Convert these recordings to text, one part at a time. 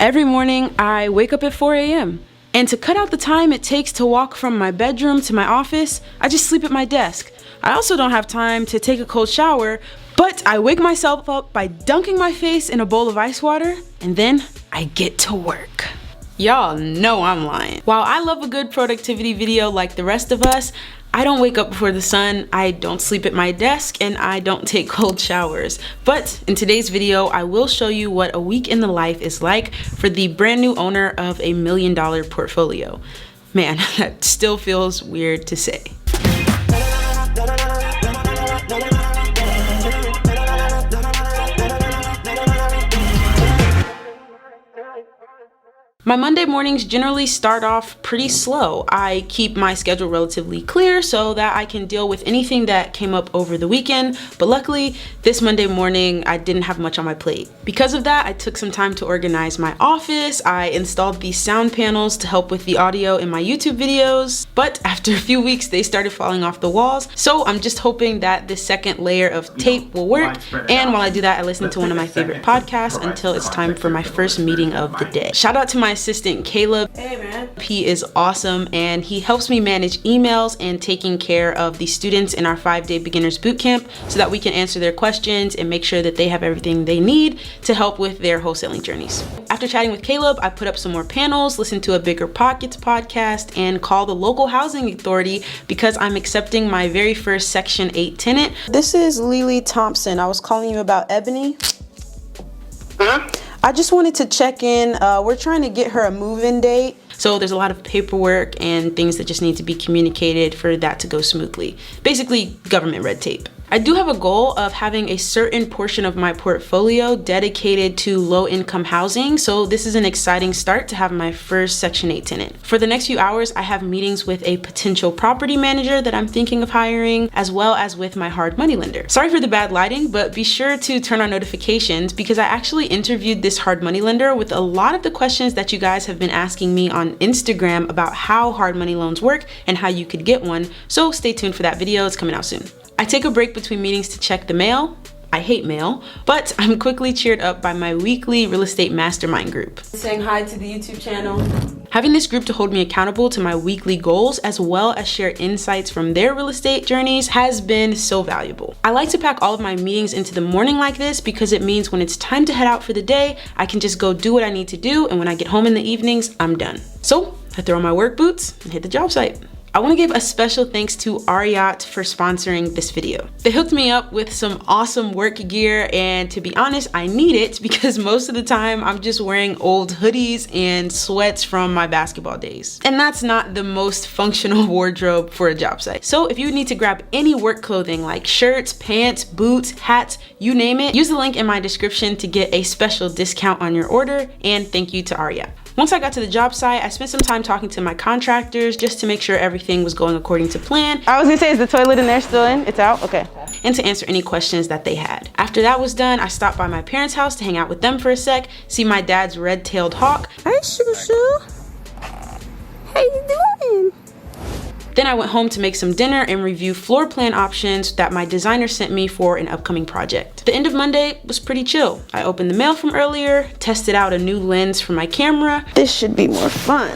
Every morning, I wake up at 4 a.m. And to cut out the time it takes to walk from my bedroom to my office, I just sleep at my desk. I also don't have time to take a cold shower, but I wake myself up by dunking my face in a bowl of ice water, and then I get to work. Y'all know I'm lying. While I love a good productivity video like the rest of us, I don't wake up before the sun, I don't sleep at my desk, and I don't take cold showers. But in today's video, I will show you what a week in the life is like for the brand new owner of $1 million portfolio. Man, that still feels weird to say. My Monday mornings generally start off pretty slow. I keep my schedule relatively clear so that I can deal with anything that came up over the weekend, but luckily this Monday morning I didn't have much on my plate. Because of that, I took some time to organize my office. I installed these sound panels to help with the audio in my YouTube videos, but after a few weeks they started falling off the walls, so I'm just hoping that this second layer of tape will work, and while I do that I listen to one of my favorite podcasts until it's time for my first meeting of the day. Shout out to my assistant Caleb. Hey man. He is awesome and he helps me manage emails and taking care of the students in our 5-day beginners bootcamp so that we can answer their questions and make sure that they have everything they need to help with their wholesaling journeys. After chatting with Caleb, I put up some more panels, listened to a Bigger Pockets podcast, and called the local housing authority because I'm accepting my very first Section 8 tenant. This is Lili Thompson. I was calling you about Ebony. Huh? I just wanted to check in. We're trying to get her a move-in date. So there's a lot of paperwork and things that just need to be communicated for that to go smoothly. Basically, government red tape. I do have a goal of having a certain portion of my portfolio dedicated to low-income housing, so this is an exciting start to have my first Section 8 tenant. For the next few hours, I have meetings with a potential property manager that I'm thinking of hiring, as well as with my hard money lender. Sorry for the bad lighting, but be sure to turn on notifications because I actually interviewed this hard money lender with a lot of the questions that you guys have been asking me on Instagram about how hard money loans work and how you could get one, so stay tuned for that video. It's coming out soon. I take a break between meetings to check the mail. I hate mail, but I'm quickly cheered up by my weekly real estate mastermind group. Saying hi to the YouTube channel. Having this group to hold me accountable to my weekly goals as well as share insights from their real estate journeys has been so valuable. I like to pack all of my meetings into the morning like this because it means when it's time to head out for the day, I can just go do what I need to do, and when I get home in the evenings, I'm done. So I throw on my work boots and hit the job site. I want to give a special thanks to BRRRR for sponsoring this video. They hooked me up with some awesome work gear, and to be honest, I need it because most of the time I'm just wearing old hoodies and sweats from my basketball days. And that's not the most functional wardrobe for a job site. So if you need to grab any work clothing like shirts, pants, boots, hats, you name it, use the link in my description to get a special discount on your order, and thank you to BRRRR. Once I got to the job site, I spent some time talking to my contractors just to make sure everything was going according to plan. I was gonna say, is the toilet in there still in? It's out? Okay. And to answer any questions that they had. After that was done, I stopped by my parents' house to hang out with them for a sec, see my dad's red-tailed hawk. Hey, Shoo-Shoo. How you doing? Then I went home to make some dinner and review floor plan options that my designer sent me for an upcoming project. The end of Monday was pretty chill. I opened the mail from earlier, tested out a new lens for my camera. This should be more fun.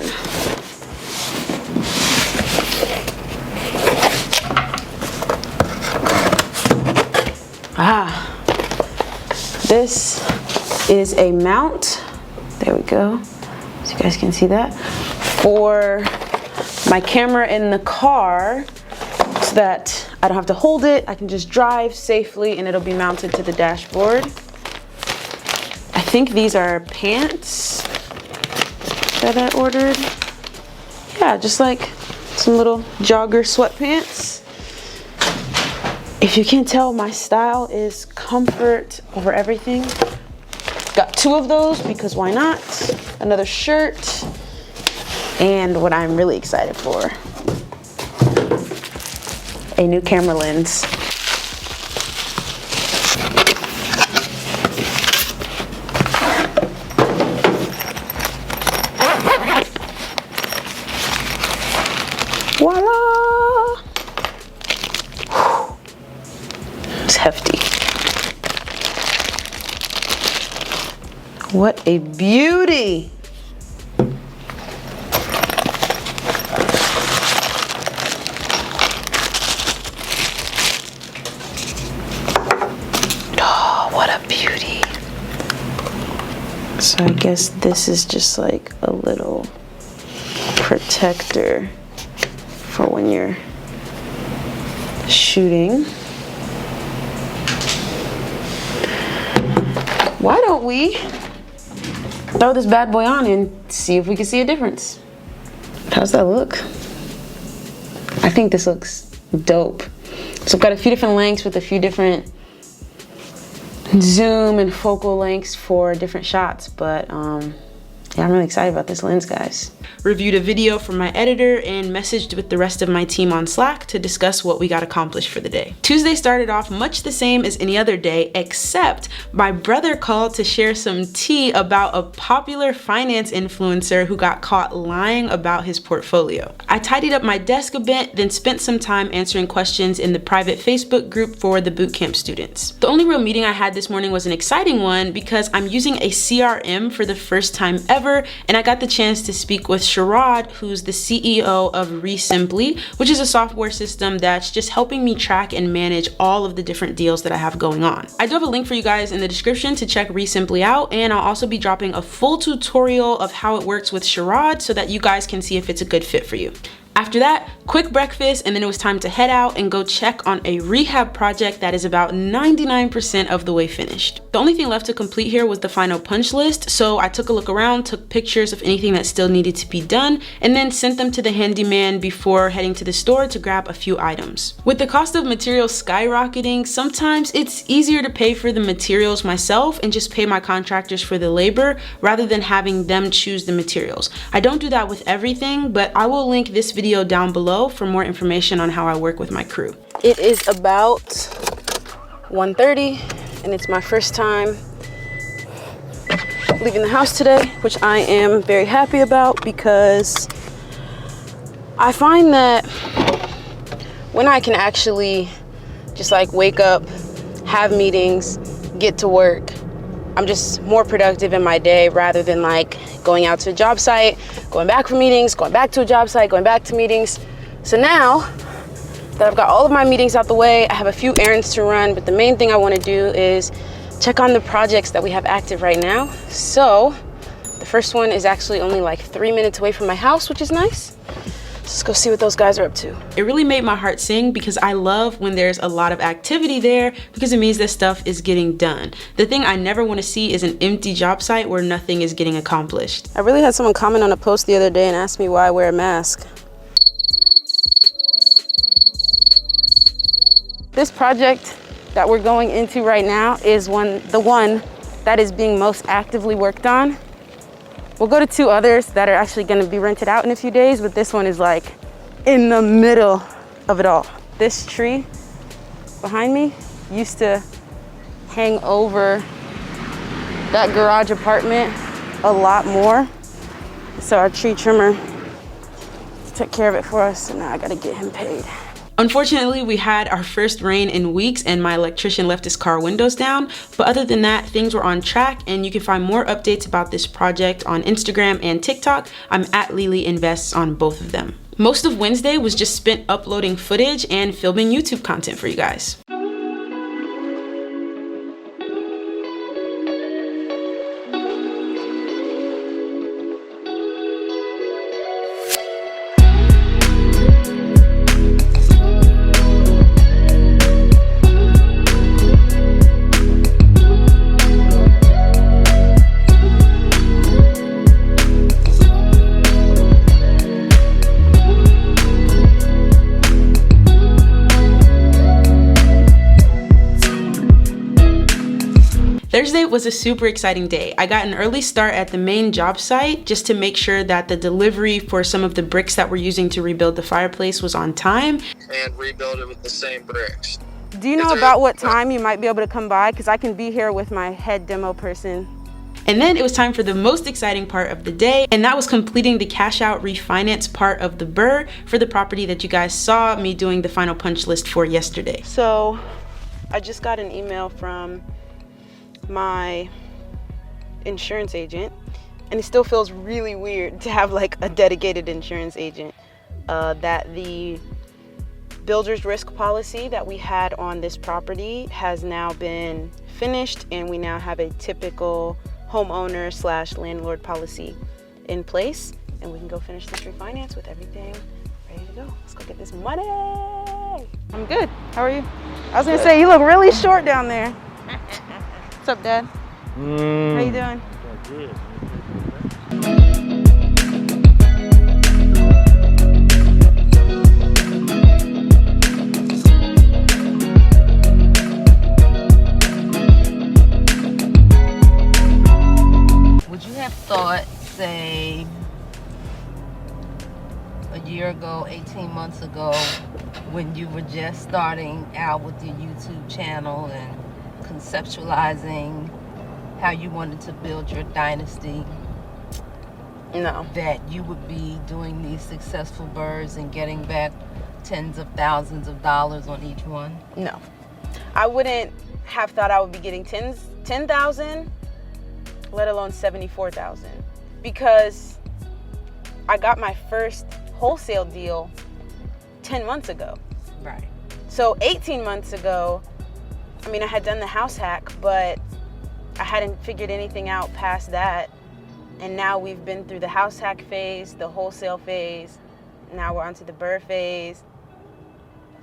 This is a mount. There we go. So you guys can see that. For my camera in the car so that I don't have to hold it. I can just drive safely and it'll be mounted to the dashboard. I think these are pants that I ordered. Yeah, just like some little jogger sweatpants. If you can't tell, my style is comfort over everything. Got 2 of those because why not? Another shirt. And what I'm really excited for, a new camera lens. Voila! It's hefty. What a beauty. Oh, what a beauty. So I guess this is just like a little protector for when you're shooting. Why don't we throw this bad boy on and see if we can see a difference? How's that look? I think this looks dope. So I've got a few different lengths with a few different zoom and focal lengths for different shots, but yeah, I'm really excited about this lens, guys. Reviewed a video from my editor and messaged with the rest of my team on Slack to discuss what we got accomplished for the day. Tuesday started off much the same as any other day, except my brother called to share some tea about a popular finance influencer who got caught lying about his portfolio. I tidied up my desk a bit, then spent some time answering questions in the private Facebook group for the bootcamp students. The only real meeting I had this morning was an exciting one because I'm using a CRM for the first time ever, and I got the chance to speak with Sharad, who's the CEO of Resimply, which is a software system that's just helping me track and manage all of the different deals that I have going on. I do have a link for you guys in the description to check Resimply out, and I'll also be dropping a full tutorial of how it works with Sharad so that you guys can see if it's a good fit for you. After that, quick breakfast, and then it was time to head out and go check on a rehab project that is about 99% of the way finished. The only thing left to complete here was the final punch list, so I took a look around, took pictures of anything that still needed to be done, and then sent them to the handyman before heading to the store to grab a few items. With the cost of materials skyrocketing, sometimes it's easier to pay for the materials myself and just pay my contractors for the labor rather than having them choose the materials. I don't do that with everything, but I will link this video down below for more information on how I work with my crew. It is about 1:30 and it's my first time leaving the house today, which I am very happy about because I find that when I can actually just like wake up, have meetings, get to work, I'm just more productive in my day rather than like going out to a job site, going back for meetings, going back to a job site, going back to meetings. So now that I've got all of my meetings out the way, I have a few errands to run, but the main thing I want to do is check on the projects that we have active right now. So the first one is actually only like 3 minutes away from my house, which is nice. Let's go see what those guys are up to. It really made my heart sing because I love when there's a lot of activity there because it means that stuff is getting done. The thing I never want to see is an empty job site where nothing is getting accomplished. I really had someone comment on a post the other day and ask me why I wear a mask. This project that we're going into right now is the one that is being most actively worked on. We'll go to 2 others that are actually going to be rented out in a few days, but this one is like in the middle of it all. This tree behind me used to hang over that garage apartment a lot more. So our tree trimmer took care of it for us, so now I got to get him paid. Unfortunately, we had our first rain in weeks and my electrician left his car windows down, but other than that, things were on track, and you can find more updates about this project on Instagram and TikTok. I'm at Lili Invests on both of them. Most of Wednesday was just spent uploading footage and filming YouTube content for you guys. Thursday was a super exciting day. I got an early start at the main job site just to make sure that the delivery for some of the bricks that we're using to rebuild the fireplace was on time. And rebuild it with the same bricks. Do you know about what time you might be able to come by? Because I can be here with my head demo person. And then it was time for the most exciting part of the day, and that was completing the cash out refinance part of the BRRRR for the property that you guys saw me doing the final punch list for yesterday. So I just got an email from my insurance agent, and it still feels really weird to have like a dedicated insurance agent. That the builder's risk policy that we had on this property has now been finished, and we now have a typical homeowner / landlord policy in place, and we can go finish this refinance with everything ready to go. Let's go get this money. I'm good. How are you? I was gonna say, you look really short down there. What's up, Dad? How you doing? Good. Would you have thought, say, a year ago, 18 months ago, when you were just starting out with your YouTube channel and conceptualizing how you wanted to build your dynasty, No. that you would be doing these successful BRRRRs and getting back tens of thousands of dollars on each one? No. I wouldn't have thought I would be getting 10,000, let alone 74,000, because I got my first wholesale deal 10 months ago. Right. So 18 months ago, I mean, I had done the house hack, but I hadn't figured anything out past that. And now we've been through the house hack phase, the wholesale phase. Now we're onto the BRRRR phase.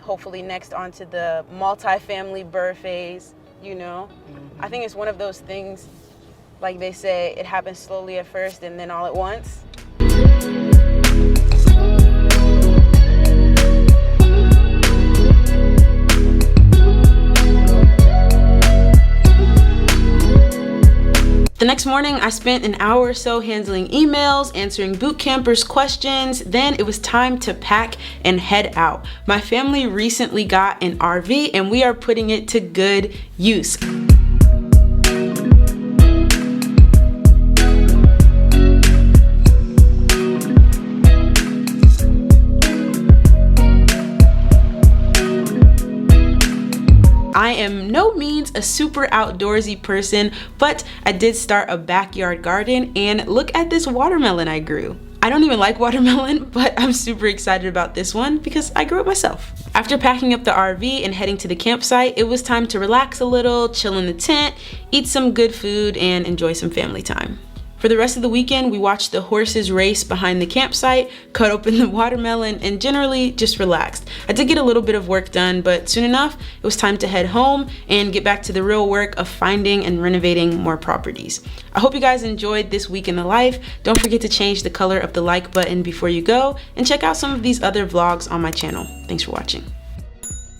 Hopefully next onto the multifamily BRRRR phase, you know? I think it's one of those things, like they say, it happens slowly at first and then all at once. The next morning, I spent an hour or so handling emails, answering boot campers' questions. Then it was time to pack and head out. My family recently got an RV and we are putting it to good use. I am no means a super outdoorsy person, but I did start a backyard garden, and look at this watermelon I grew. I don't even like watermelon, but I'm super excited about this one because I grew it myself. After packing up the RV and heading to the campsite, it was time to relax a little, chill in the tent, eat some good food, and enjoy some family time. For the rest of the weekend, we watched the horses race behind the campsite, cut open the watermelon, and generally just relaxed. I did get a little bit of work done, but soon enough, it was time to head home and get back to the real work of finding and renovating more properties. I hope you guys enjoyed this week in the life. Don't forget to change the color of the like button before you go, and check out some of these other vlogs on my channel. Thanks for watching.